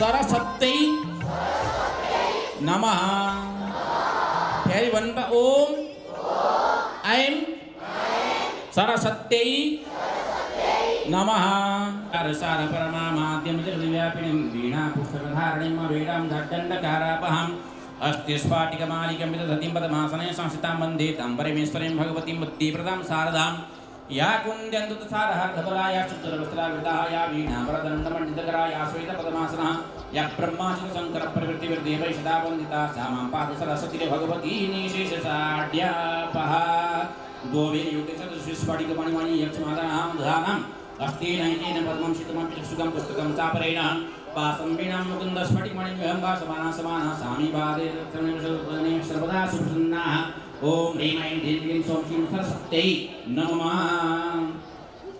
सरस्वती नमः। प्यारी वनपा ओम ऐं सरस्वती नमः। सार परमा माध्यम जगद्व्यापिनीं वीणा पुष्पधारणीं वेदां दण्डकारापहम् अस्तिस्फाटिकमालिकं विदधतीं पद्मासने संस्थितां वन्दे तं परमेश्वरीं भगवतीं बुद्धिप्रदां शारदां या कुन्द्यन्तुतसारः धबलाया शुद्धवस्त्रावृताया वीणावरदण्डमण्डितकराया श्वेतपद्मासनः या ब्रह्माचितशङ्करप्रवृत्तिविर्देवैः सदा वन्दिता श्यामां पादसरस्वती भगवती निशेषसाढ्यापः द्वोवेयुक्ते चतुष्स्फटिकमणिमणि यक्षमादनां दधानाम् अस्तेनैतेन पद्मं शीतमपि चक्षुकं पुस्तकं चापरेण पासं वीणां मुकुन्दस्फटिकमणिं समाना समाना स्वामी पादे सर्वदा सुप्रसन्नाः। ओम ह्रीं ऐं ह्रीं क्लीं सौं श्रीं सरस्वत्यै नमः।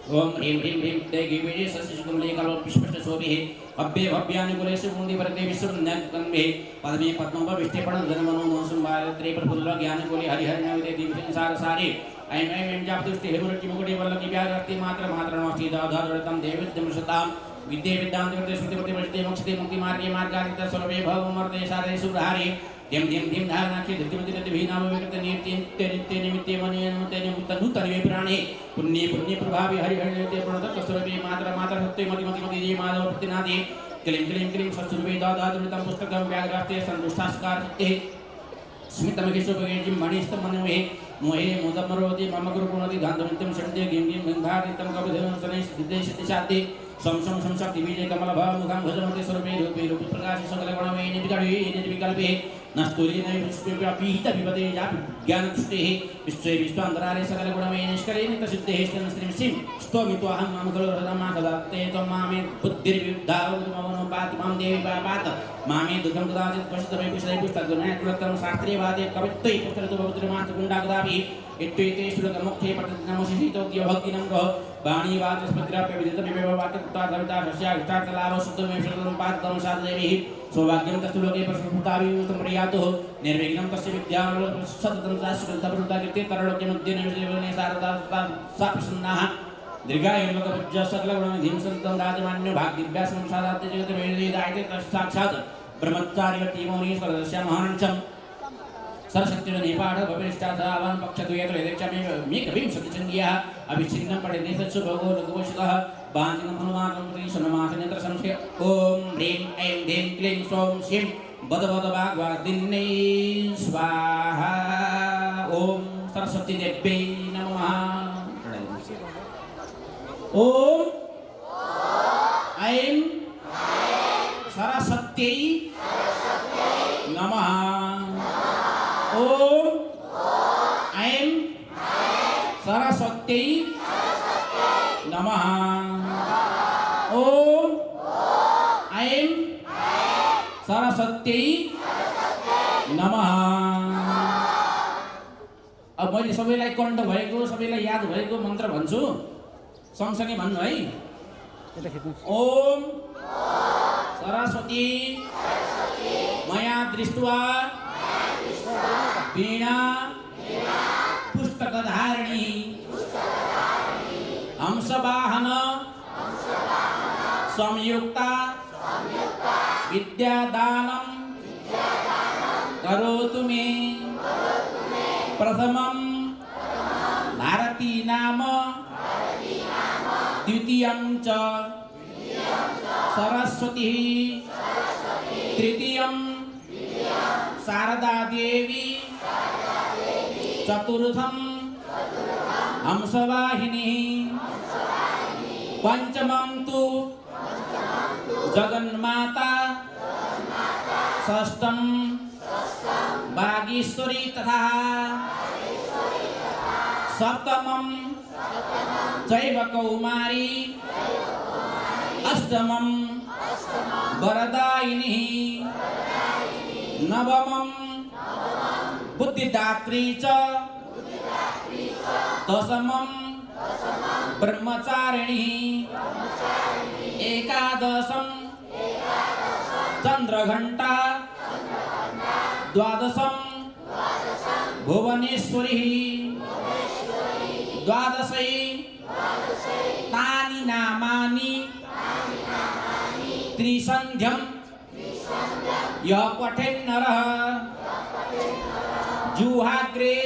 ओम ह्रीं ह्रीं ह्रीं देगी वीरे सस्यकुमले कलो पुष्पशोभिः अभ्ये भव्यानुकुलेषु मुनिवरदे विश्वन्यगन्मे पद्मे पद्मोपविष्टे प्रणधनमनो नोसुम्बारत्रे प्रफुल्ल ज्ञानकुले हरिहरनविदे दिव्यसंसारसारे ऐं ऐं ऐं जापदुष्टे हेमुरट्टिमुकुटे वल्लकी व्याहरति मात्र मात्र नमस्ते दाधारतं देविद्यमशतां विद्ये विद्यान्ते स्मृतिपति वशते मोक्षते मुक्तिमार्गे मार्गादित सर्वे भवमर्दे सारे सुरहारे धिं धिं धिं धारणाख्ये धृतिमति भीनामविकृत नित्य नित्य निमित्ते मनियनुते नूतने प्राणे पुण्ये पुण्ये प्रभावे हरिहरते प्रणतत् सर्वे मात्र मात्र सत्ये मति मति मति जे माधव प्रतिनादे क्लीं क्लीं क्लीं सत्सुर्वे दादादुरितं पुस्तकं व्याघ्रास्ते सन्तुष्टास्कारते स्मितमहिषोपगेजिं मणिस्तमनवे मोहे मोदमरोति मम गुरुगुणति गान्धमित्यं शब्दे गिं गिं गन्धादितं कविधनं सनै सिद्धेशक्ति सं सं सं शक्ति बीजे कमलभामुखं भजमते स्वरूपे रूपे रूप प्रकाश सकलगुणमये निर्विकल्पे नस्तुली नैष्पीहित विपदे ज्ञानदृष्टेः विश्वे विश्वान्तरारे सकलगुणमये निष्कले नित्यसिद्धेः श्रीं श्रीं स्तोमि त्वाहं मम खलु हृदमा कदाते त्वं मामे बुद्धिर्विद्धावतु मम नो पातु मां देवी पापात् मामे दुःखं कदाचित् पश्यतमे पिशदै पुस्तकं शास्त्रीयवादे कवित्वै पुस्तकतो भवतुर्मास्तु गुण्डा कदापि इत्युते श्लोकमुख्ये पठनमोषितो भक्तिनं गो वाणी वाचस्पतिराप्य विदितमिमेव वाक्यकृता सविता शस्याष्टार्थलाभो शुद्धमेव श्रुतं पात्रं साधदेवीः सौभाग्यं तस्य लोके प्रसन्नताभियुक्तं प्रयातुः निर्विघ्नं तस्य विद्यां सततं शाश्वतप्रवृत्ताकीर्ते तरलोक्यमध्ये निवसने शारदा सा प्रसन्नाः दीर्घायुर्लोकपूज्य सकलगुणनिधिं सन्तं राजमान्यो भाग्यभ्यासं साधात्य जगद्वेदायते तस्साक्षात् ब्रह्मचार्यवती मौनी स्वरदस्या महानञ्चं सरस्वती नेपाळ भविष्ठाधावान् पक्षद्वयत्रयदक्षमेकविंशतिचन्द्रियः अभिच्छिन्नं पठति तत्सु भगो लघुवशतः बान्धिनं हनुमानं शनमासनेत्र संशय ॐ ह्रीं ऐं ह्रीं क्लीं सौं शिं बद बद वाग्वाग्दिन्यै स्वाहा ॐ सरस्वती देव्यै नमः ॐ ऐं सरस्वत्यै नमः ॐ ऐं सरस्वत्यै नमः ॐ ऐं सरस्वत्यै नमः अब मैले सबैलाई कण्ठ भएको सबैलाई याद भएको मन्त्र भन्छु सँगसँगै भन्नु है ओम सरस्वती मया दृष्ट्वा वीणा पुस्तकधारिणी हंसवाहन संयुक्ता विद्यादानं करोतु मे प्रथमं भारती नाम द्वितीयं च सरस्वती तृतीयं शारदा देवी चतुर्थं हंसवाहिनी पंचमं तु जगन्माता षष्ठं वागीश्वरी तथा सप्तमं चैव कौमारी अष्टमं वरदायिनी नवमं बुद्धिदात्री च दशमं ब्रह्मचारिणी एकादशं चंद्रघंटा द्वादशं भुवनेश्वरी द्वादशे तानि नामानि त्रिसन्ध्यं यः पठेन्नरः जुहाग्रे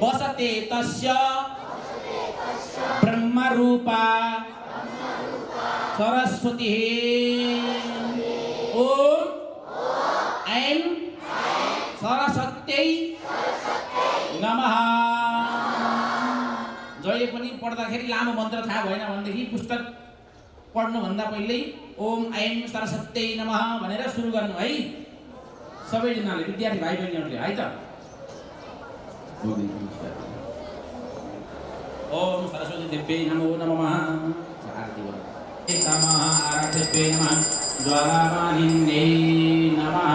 वसते तस्य ब्रह्मरूपा सरस्वती ओम ऐं सरस्वत्यै नमः। जहिले पनि पढ्दाखेरि लामो मन्त्र थाहा भएन भनेदेखि पुस्तक पढ्नुभन्दा पहिल्यै ओम ऐं सरस्वत्यै नमः भनेर सुरु गर्नु है सबैजनाले विद्यार्थी भाइ बहिनीहरूले है त। ओम सरस्वती देव्यै नमो नमः। आरतिभ्यै नमः ज्वालामालिन्यै नमः।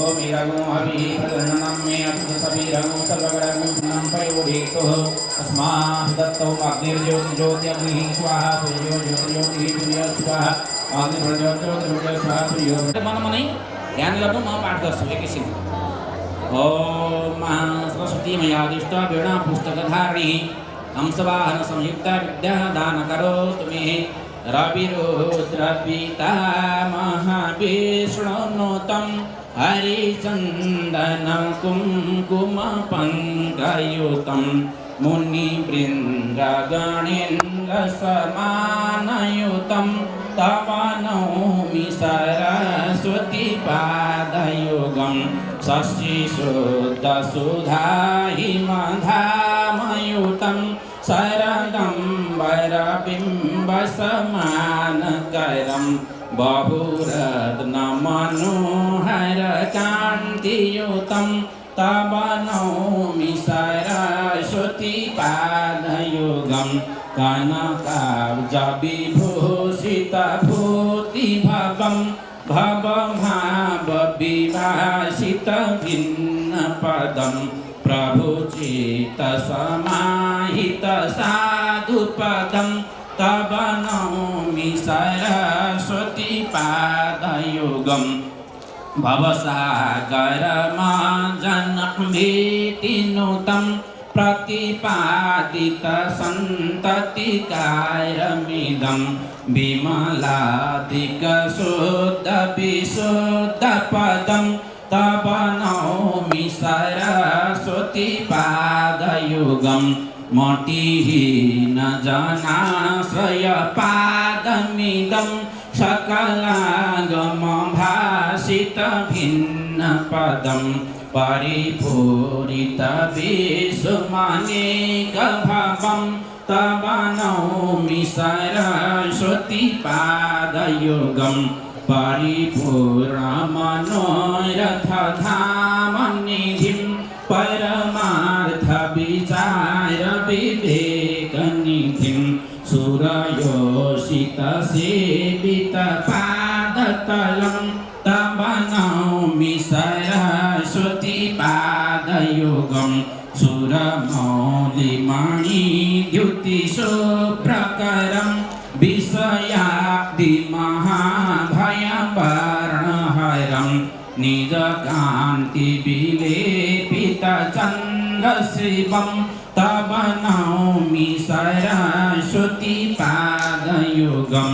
ओम ईरगो हविः प्रदन्नं मे अतुसवीरगो सर्वगणगुणं पयोधेतुः तस्मात् दत्तौ अग्निर्ज्योतिर्ज्योतिरग्निः स्वाहा सूर्यो ज्योतिर्ज्योतिः सूर्यः स्वाहा अग्निर्ज्योतिर्ज्योतिर्ज्योतिः स्वाहा सूर्यो मनै ध्यान गर्नु म पाठ गर्छु एकैछिन ओम सरस्वती मयादिष्ट वीणा पुस्तकधारिणी हंसवाहन संयुक्ता विद्या दान करोतु मे रविरुद्र पिता महाविष्णुनुतं हरिचन्दन कुङ्कुम पङ्कयुतं मुनिवृन्दगणेन्द्र समानयुतं तव नौमि सरस्वती पादयुगं शशिशुद्धसुधाहिमधामयुतं शरदं वरबिम्बसमानकरं बहुरत्नमनोहरकान्तियुतं तव नौमि सरस्वती पादयुगं कनकाब्जविभूषितभूतिभवं भवभावविभाषितभिन्नपदं प्रभुचित्तसमाहितसाधुपदं तव नौमि सरस्वती पादयुगं भवसागरमाजन्मभीतिनुतं प्रतिपादितसन्ततिकायमिदं विमलादिकशुद्धविशुद्धपदं तव नौमि सरस्वती पादयुगं मतिहीनजनाश्रयपादमिदं सकलागमभाषितभिन्नपदं परिपूरितविषुमनेकभवं तव नौमि सरस्वती पादयुगं परिपूर्णमनोरथधामनिधिं परमार्थविचारविवेकनिधिं सुरयोषितसेवितपादतलं तव नौमि सरस्वती पादयुगं सुरमौलिमणिद्युतिशुभ्रकरं विषयाब्धिमहाभयवर्णहरं निजकान्तिविलेपितचन्द्रशिवं तव नौमि सरस्वती पादयुगं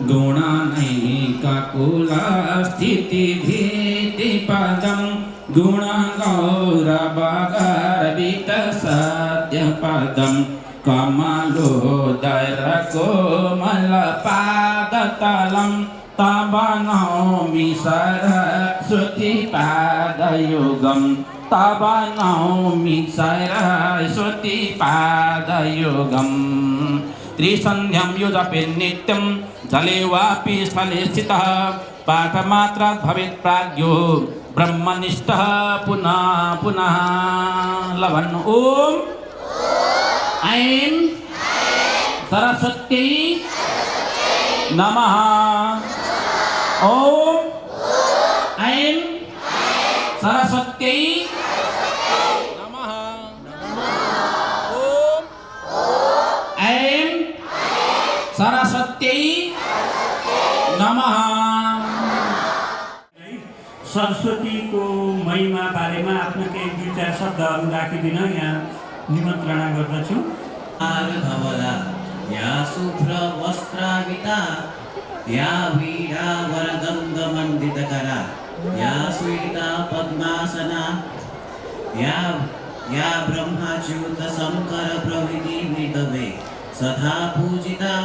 गुणनैककुलस्थितिभीतिपदं गुणगौरवगर्वितसद्यपदं कमलोदरकोमलपादतलं तव नौमि सरस्वती पादयुगं तव नौमि सरस्वती पादयुगं त्रिसन्ध्यं युजपेन् नित्यं जले वापि स्थले स्थितः पाठमात्रात् भवेत् प्राज्ञो ब्रह्मनिष्ठः पुनः पुनः लवन् ओम ऐं सरस्वत्यै नमः ओम ऐं सरस्वत्यै नमः ओम ऐं सरस्वत्यै नमः। सरस्वती को महिमा बारेमा आफ्नो केही दुई चार शब्दहरू राखिदिन यहाँ निमन्त्रणा गर्दछु। धवला या शुभ्र वस्त्राविता या वीरा वरदण्डमण्डितकरा या स्वीता पद्मासना या ब्रह्माच्युत शङ्कर प्रभृति मृतवे सदा पूजिता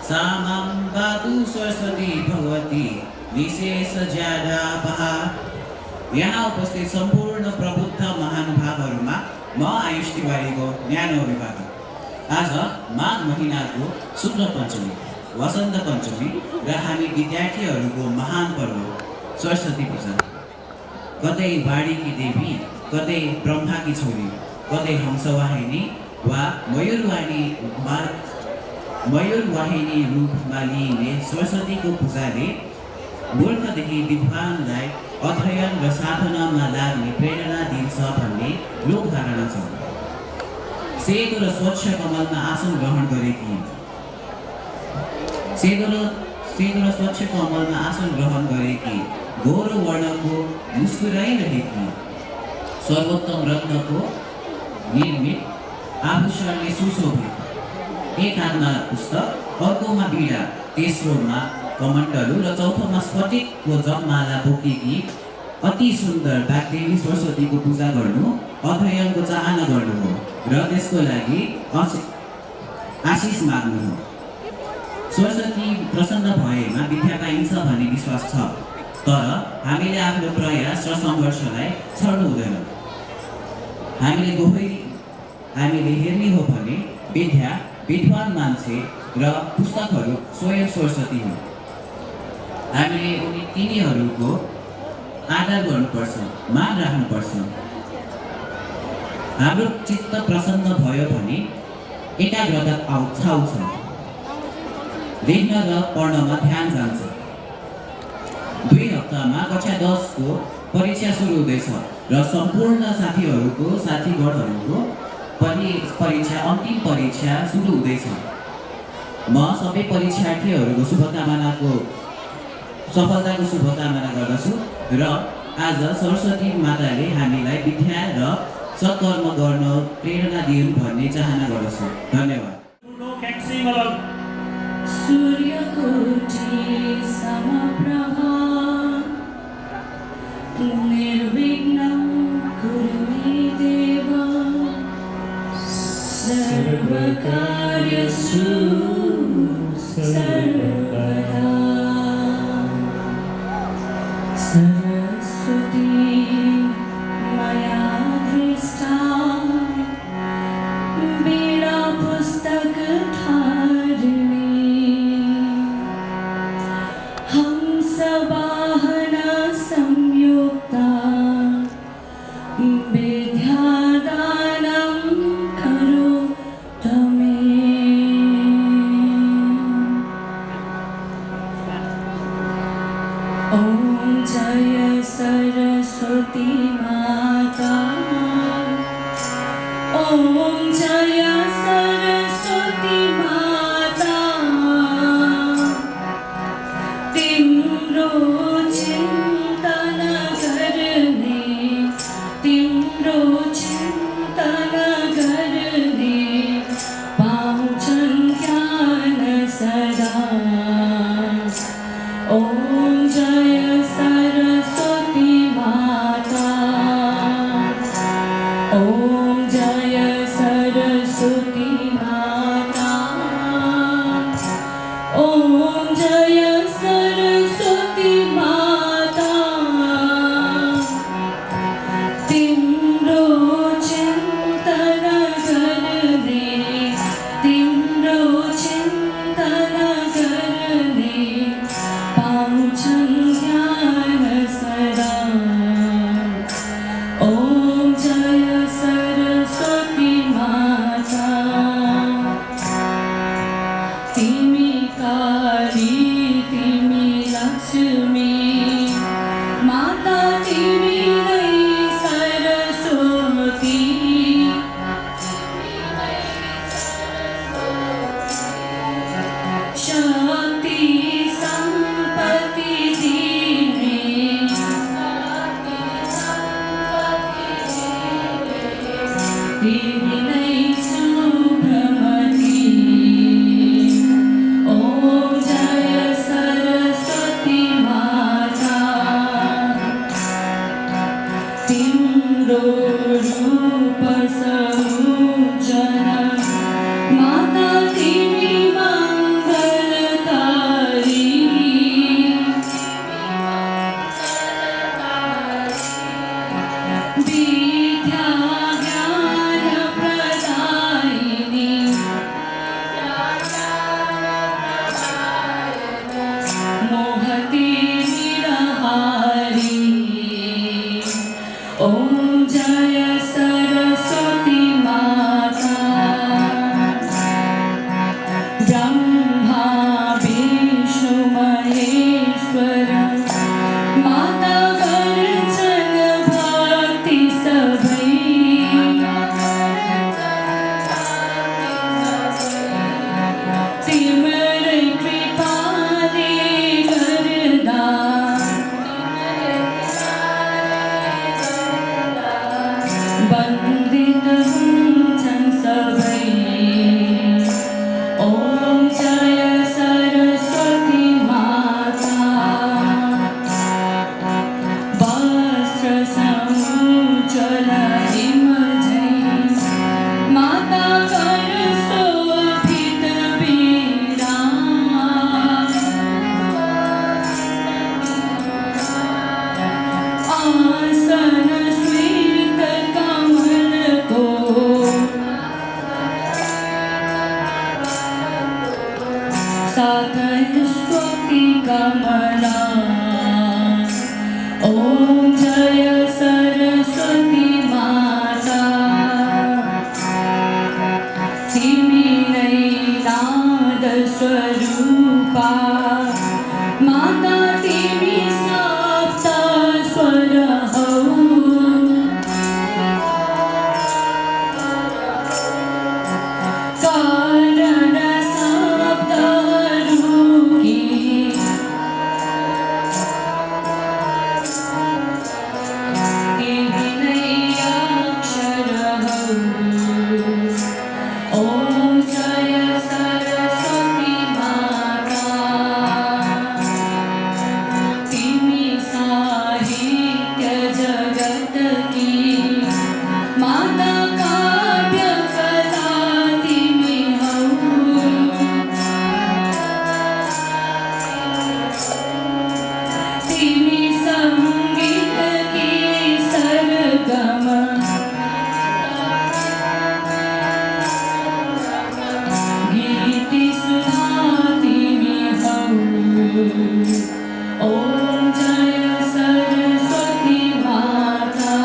सा मां पातु सरस्वती भगवती विशेष ज्यादापहा। यहाँ उपस्थित सम्पूर्ण प्रबुद्ध महानुभावहरूमा म आयुष तिवारीको न्यानो अभिवादन। आज माघ महिनाको शुक्ल पञ्चमी वसन्त पञ्चमी र हामी विद्यार्थीहरूको महान पर्व सरस्वती पूजा। कतै बाडीकी देवी, कतै ब्रह्माकी छोरी, कतै हंसवाहिनी वा मयूरवाहिनी रूपमा लिइने सरस्वतीको पूजाले मूर्खदेखि विद्वानलाई अध्ययन र साधनामा लाग्ने प्रेरणा दिन्छ भन्ने लोकधारणा छ। सेतो र स्वच्छ कमलमा आसन ग्रहण गरेकी सेतो र स्वच्छ कमलमा आसन ग्रहण गरेकी गोरो वर्णको मुस्कुराइरहेकी सर्वोत्तम रत्नको निर्मित आभूषणले सुशोभित एक हातमा पुस्तक अर्कोमा बीडा तेस्रोमा कमण्डलु र चौथोमा स्फटिकको जपमाला बोकेकी अति सुन्दर वाग्देवी सरस्वतीको पूजा गर्नु अध्ययनको चाहना गर्नु हो र त्यसको लागि आशिष माग्नु हो। सरस्वती प्रसन्न भएमा विद्या पाइन्छ भन्ने विश्वास छ, तर हामीले आफ्नो प्रयास र सङ्घर्षलाई छड्नु हुँदैन। हामीले हेर्ने हो भने विद्या विद्वान मान्छे र पुस्तकहरू स्वयं सरस्वती हुन्। हामीले तिनीहरूको आदर गर्नुपर्छ, मान राख्नुपर्छ। हाम्रो चित्त प्रसन्न भयो भने एकाग्रता छाउँछ, लेख्न र पढ्नमा ध्यान जान्छ। 2 हप्तामा कक्षा 10 को परीक्षा सुरु हुँदैछ र सम्पूर्ण साथीगणहरूको पनि अन्तिम परीक्षा सुरु हुँदैछ। म सबै परीक्षार्थीहरूको सफलताको शुभकामना गर्दछु र आज सरस्वती माताले हामीलाई विद्या र सत्कर्म गर्न प्रेरणा दिउन् भन्ने चाहना गर्दछु। धन्यवाद। सूर्यकोटि समप्रभा निर्विघ्नं कुरु मे देव सर्वकार्येषु सर्वदा। सरस्वती मया दृष्टा बीडा पुस्तकधारिणी हंसवाहना संयुक्ता विद्यादानं करोतु मे। ॐ जय सरस्वती माता, ॐ जय सरस्वती माता, तिम्रो चिन्तन गर्ने पाउँछन् ज्ञान सदा। ॐ जय सरस्वती माता, ॐ जय सरस्वती माता, ॐ जय सरस्वती माता, तिम्रो चिन्तन गर्ने पाउँछन् ज्ञान सदा। ॐ जय सरस्वती माता, तिमी काली तिमी लक्ष्मी माता, तिमी नै सरस्वती। शक्ति सम्पत्ति दिने तिमी नै सुभ्रमती। ॐ जय सरस्वती माता। साथै स्तुति कमला ॐ जय सरस्वती माता तिमी नै नाद स्वरूपा माता तिमी सप्त स्वर हौ कारण शब्दहरूकी तिमी नै अक्षर हौ ॐ जय सरस्वती माता तिमी साहित्य जगत की माता काव्य कला तिमी हौ तिमी संगीत की सरगम गीति सुधा तिमी हौ ॐ जय सरस्वती माता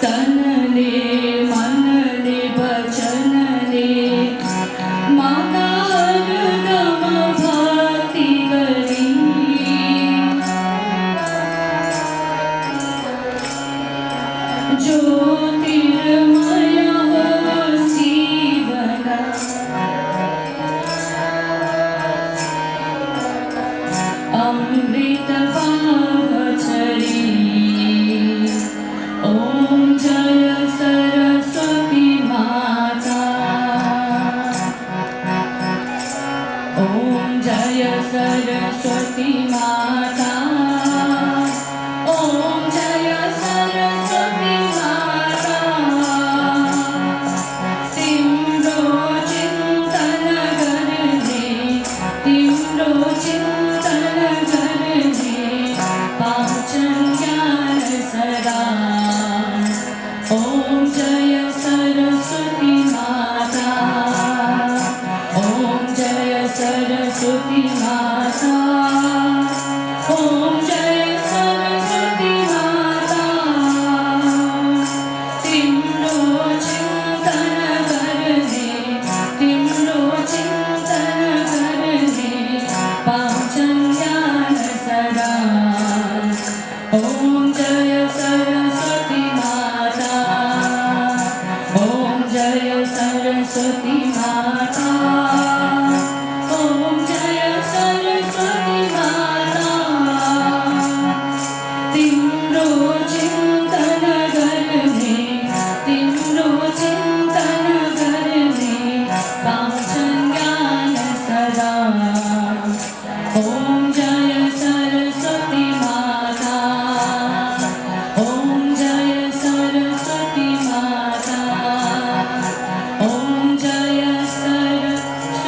तनले मनले वचनले माता हरदम भक्ति गरी ज्योतिर्मय हो जीवन अमृत भावचरी ॐ जय सरस्वती माता ॐ जय सरस्वती माता ॐ जय सरस्वती माता तिम्रो चिन्तन गर्ने तिम्रो चिन्तन गर्ने पाउँछन् ज्ञान सदा ॐ जय सरस्वती माता ॐ जय सरस्वती माता ॐ जय सरस्वती माता तिम्रो चिन्तन गर्ने तिम्रो चिन्तन गर्ने पाउँछन् ज्ञान सदा ॐ जय सरस्वती माता ॐ जय सरस्वती माता ॐ जय सरस्वती माता तिम्रो चिन्तन गर्ने तिम्रो चिन्तन गर्ने पाउँछन् ज्ञान सदा ॐ जय सरस्वती माता ॐ जय सरस्वती माता ॐ जय सरस्वती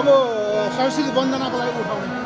अब सरस्वती वन्दनाको लागि उठाउने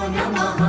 नमः